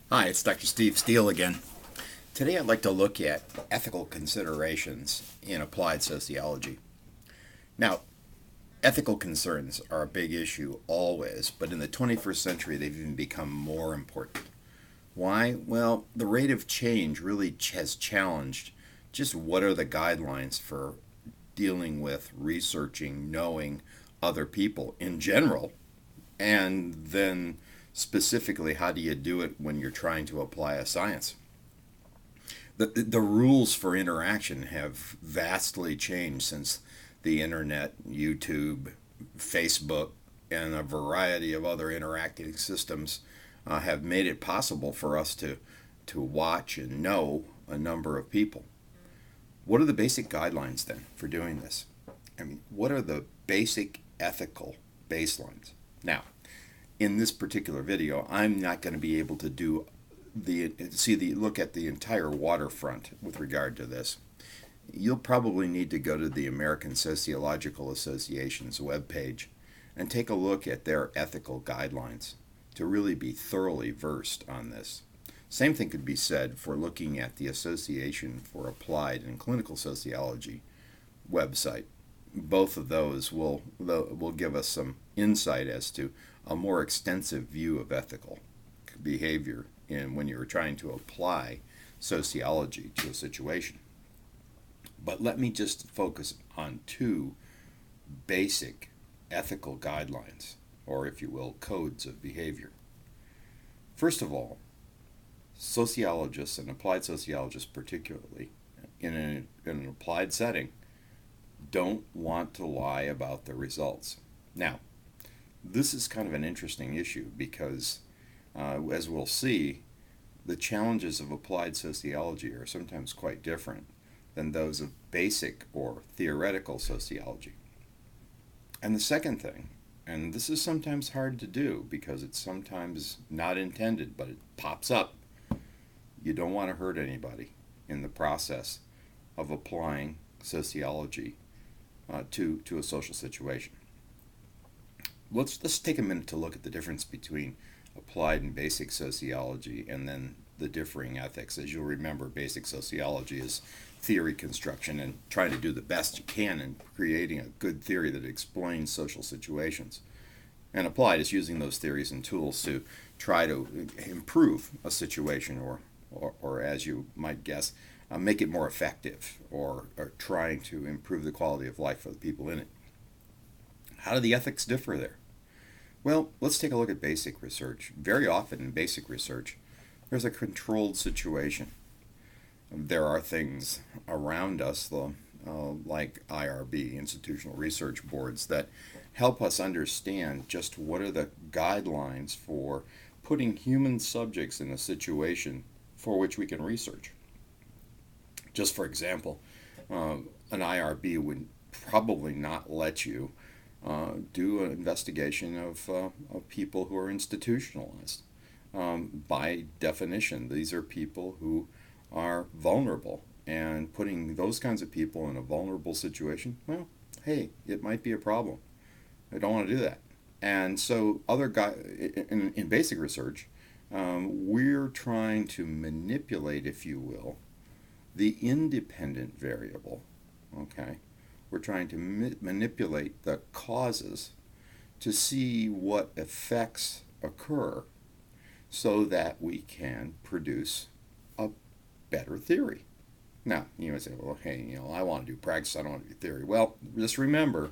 Hi, it's Dr. Steve Steele again. Today I'd like to look at ethical considerations in applied sociology. Now, ethical concerns are a big issue always, but in the 21st century they've even become more important. Why? Well, the rate of change really has challenged just what are the guidelines for dealing with, researching, knowing other people in general, and then specifically, how do you do it when you're trying to apply a science? The rules for interaction have vastly changed since the internet, YouTube, Facebook, and a variety of other interacting systems have made it possible for us to watch and know a number of people. What are the basic guidelines then for doing this? I mean, what are the basic ethical baselines? Now, in this particular video, I'm not going to be able to look at the entire waterfront with regard to this. You'll probably need to go to the American Sociological Association's webpage and take a look at their ethical guidelines to really be thoroughly versed on this. Same thing could be said for looking at the Association for Applied and Clinical Sociology website. Both of those will give us some insight as to a more extensive view of ethical behavior when you're trying to apply sociology to a situation. But let me just focus on two basic ethical guidelines, or if you will, codes of behavior. First of all, sociologists and applied sociologists particularly, in an applied setting, don't want to lie about the results. Now, this is kind of an interesting issue because, as we'll see, the challenges of applied sociology are sometimes quite different than those of basic or theoretical sociology. And the second thing, and this is sometimes hard to do because it's sometimes not intended, but it pops up, you don't want to hurt anybody in the process of applying sociology to a social situation. Let's take a minute to look at the difference between applied and basic sociology and then the differing ethics. As you'll remember, basic sociology is theory construction and trying to do the best you can in creating a good theory that explains social situations. And applied is using those theories and tools to try to improve a situation or as you might guess, make it more effective or trying to improve the quality of life for the people in it. How do the ethics differ there? Well, let's take a look at basic research. Very often in basic research, there's a controlled situation. There are things around us, like IRB, institutional research boards, that help us understand just what are the guidelines for putting human subjects in a situation for which we can research. Just for example, an IRB would probably not let you do an investigation of people who are institutionalized. By definition, these are people who are vulnerable, and putting those kinds of people in a vulnerable situation, well, hey, it might be a problem. I don't want to do that. And so, in basic research, we're trying to manipulate, if you will, the independent variable. Okay, we're trying to manipulate the causes to see what effects occur so that we can produce a better theory. Now, you might say, well, hey, I want to do practice, I don't want to do theory. Well, just remember,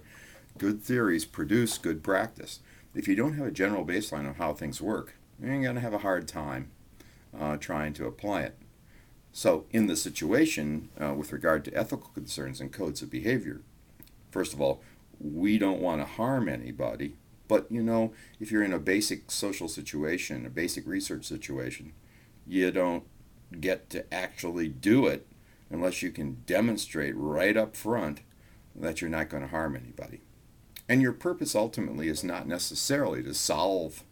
good theories produce good practice. If you don't have a general baseline of how things work, you're going to have a hard time trying to apply it. So, in the situation with regard to ethical concerns and codes of behavior, first of all, we don't want to harm anybody. But, if you're in a basic social situation, a basic research situation, you don't get to actually do it unless you can demonstrate right up front that you're not going to harm anybody. And your purpose ultimately is not necessarily to solve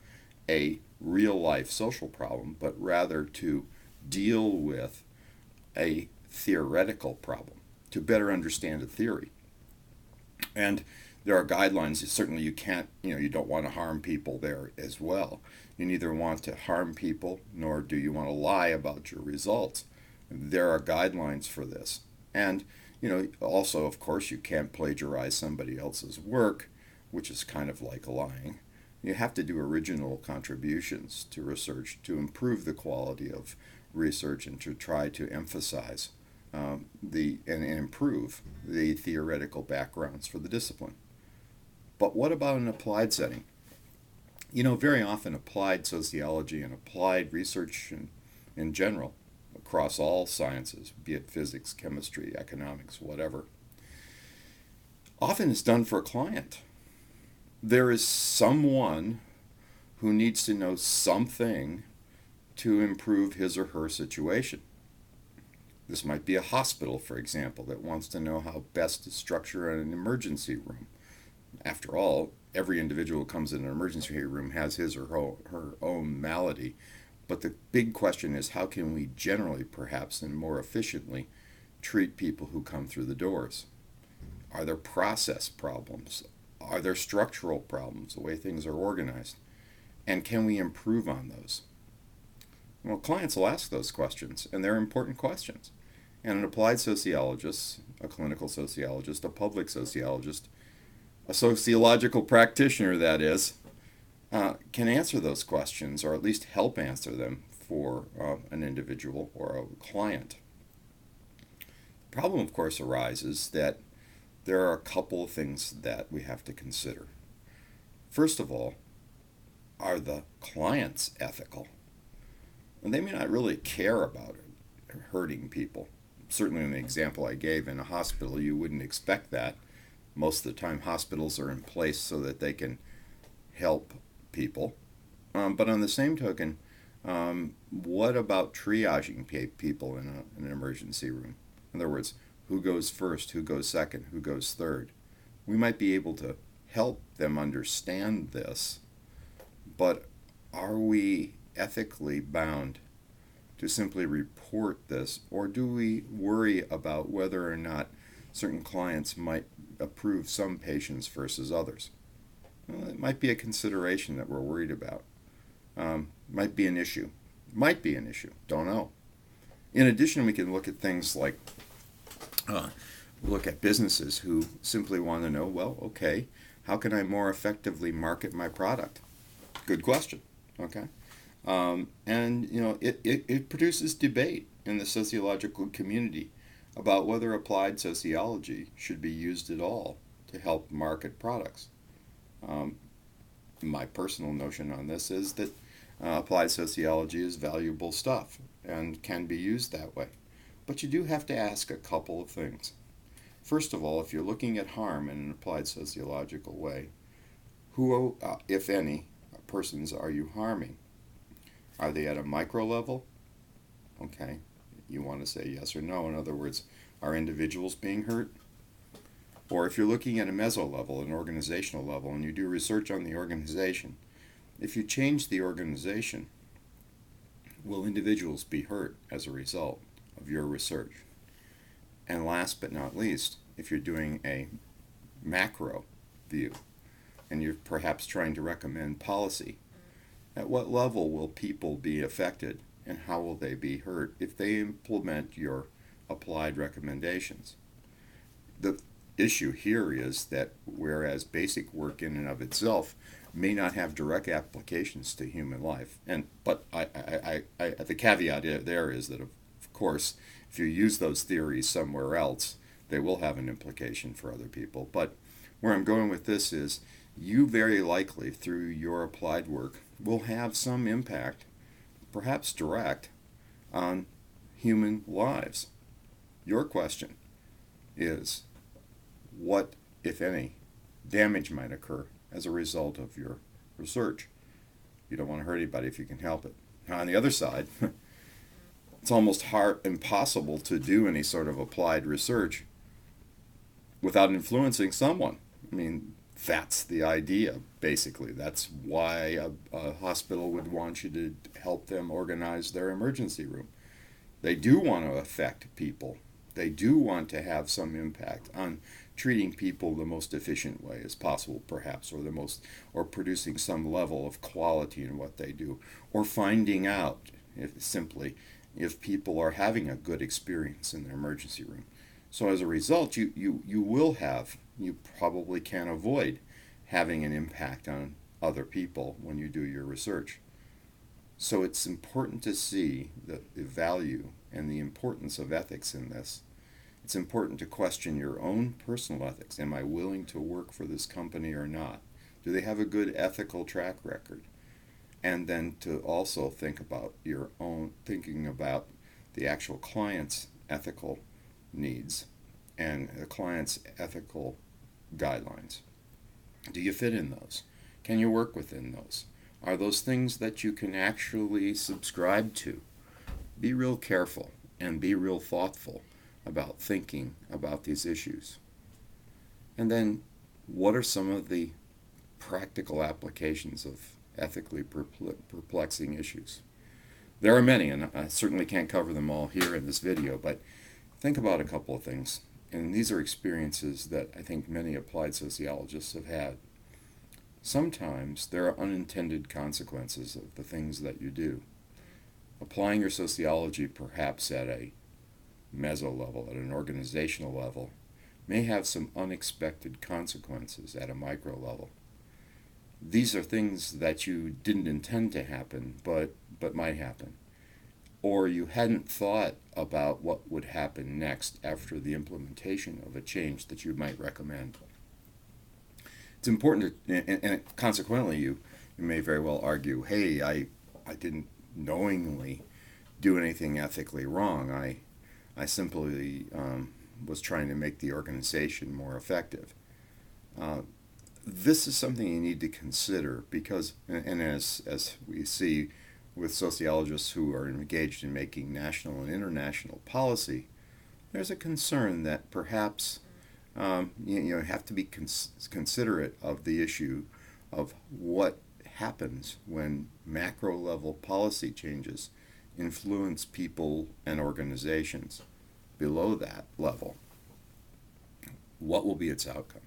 a real life social problem, but rather to deal with a theoretical problem, to better understand a theory. And There are guidelines. Certainly, you can't, you don't want to harm people there as well. You neither want to harm people nor do you want to lie about your results. There are guidelines for this. And, also, of course, you can't plagiarize somebody else's work, which is kind of like lying. You have to do original contributions to research to improve the quality of research and to try to emphasize and improve the theoretical backgrounds for the discipline. But what about an applied setting? Very often applied sociology and applied research in general, across all sciences, be it physics, chemistry, economics, whatever, often is done for a client. There is someone who needs to know something to improve his or her situation. This might be a hospital, for example, that wants to know how best to structure an emergency room. After all, every individual who comes in an emergency room has his or her own malady. But the big question is, how can we generally, perhaps, and more efficiently treat people who come through the doors? Are there process problems? Are there structural problems, the way things are organized? And can we improve on those? Well, clients will ask those questions, and they're important questions. And an applied sociologist, a clinical sociologist, a public sociologist, a sociological practitioner, that is, can answer those questions, or at least help answer them for an individual or a client. The problem, of course, arises that there are a couple of things that we have to consider. First of all, are the clients ethical? And they may not really care about it, hurting people. Certainly in the example I gave in a hospital, you wouldn't expect that. Most of the time, hospitals are in place so that they can help people. But on the same token, what about triaging people in an emergency room? In other words, who goes first, who goes second, who goes third? We might be able to help them understand this, but are we ethically bound to simply report this, or do we worry about whether or not certain clients might approve some patients versus others? Well, it might be a consideration that we're worried about. Might be an issue. Might be an issue. Don't know. In addition, we can look at things like look at businesses who simply want to know, well, okay, how can I more effectively market my product? Good question. Okay. And it produces debate in the sociological community about whether applied sociology should be used at all to help market products. My personal notion on this is that applied sociology is valuable stuff and can be used that way. But you do have to ask a couple of things. First of all, if you're looking at harm in an applied sociological way, who, if any, persons are you harming? Are they at a micro level? Okay, you want to say yes or no. In other words, are individuals being hurt? Or if you're looking at a meso level, an organizational level, and you do research on the organization, if you change the organization, will individuals be hurt as a result of your research? And last but not least, if you're doing a macro view and you're perhaps trying to recommend policy, at what level will people be affected and how will they be hurt if they implement your applied recommendations? The issue here is that whereas basic work in and of itself may not have direct applications to human life, but the caveat there is that of course if you use those theories somewhere else, they will have an implication for other people. But where I'm going with this is you very likely through your applied work will have some impact, perhaps direct, on human lives. Your question is, what, if any, damage might occur as a result of your research? You don't want to hurt anybody if you can help it. Now, on the other side, it's almost impossible to do any sort of applied research without influencing someone. I mean, that's the idea, basically. That's why a hospital would want you to help them organize their emergency room. They do want to affect people. They do want to have some impact on treating people the most efficient way as possible, perhaps, or producing some level of quality in what they do, or finding out if people are having a good experience in their emergency room. So as a result, you probably can avoid having an impact on other people when you do your research. So it's important to see the value and the importance of ethics in this. It's important to question your own personal ethics. Am I willing to work for this company or not? Do they have a good ethical track record? And then to also thinking about the actual client's ethical needs and the client's ethical guidelines. Do you fit in those? Can you work within those? Are those things that you can actually subscribe to? Be real careful and be real thoughtful about thinking about these issues. And then, what are some of the practical applications of ethically perplexing issues? There are many, and I certainly can't cover them all here in this video, but think about a couple of things. And these are experiences that I think many applied sociologists have had. Sometimes there are unintended consequences of the things that you do. Applying your sociology perhaps at a meso level, at an organizational level, may have some unexpected consequences at a micro level. These are things that you didn't intend to happen, but might happen. Or you hadn't thought about what would happen next after the implementation of a change that you might recommend. It's important and consequently you may very well argue, hey, I didn't knowingly do anything ethically wrong. I simply was trying to make the organization more effective. This is something you need to consider because, and as we see with sociologists who are engaged in making national and international policy, there's a concern that perhaps you have to be considerate of the issue of what happens when macro level policy changes influence people and organizations below that level. What will be its outcome?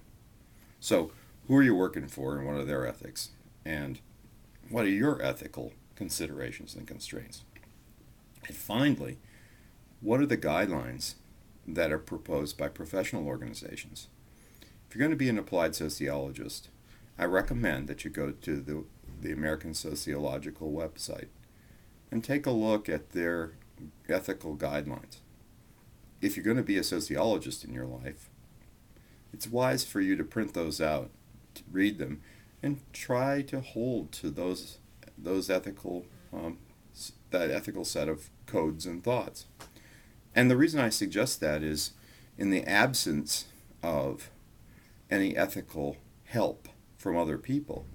So, who are you working for and what are their ethics? And what are your ethical considerations and constraints? And finally, what are the guidelines that are proposed by professional organizations? If you're going to be an applied sociologist, I recommend that you go to the American Sociological website and take a look at their ethical guidelines. If you're going to be a sociologist in your life, it's wise for you to print those out, to read them, and try to hold to those ethical that ethical set of codes and thoughts. And the reason I suggest that is, in the absence of any ethical help from other people,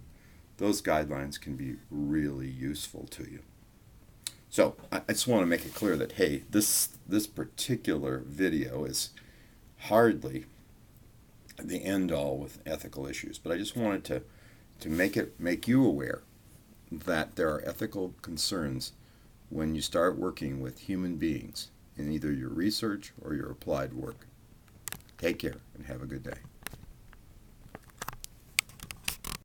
those guidelines can be really useful to you. So I just want to make it clear that, hey, this particular video is hardly the end-all with ethical issues, but I just wanted to make you aware that there are ethical concerns when you start working with human beings in either your research or your applied work. Take care and have a good day.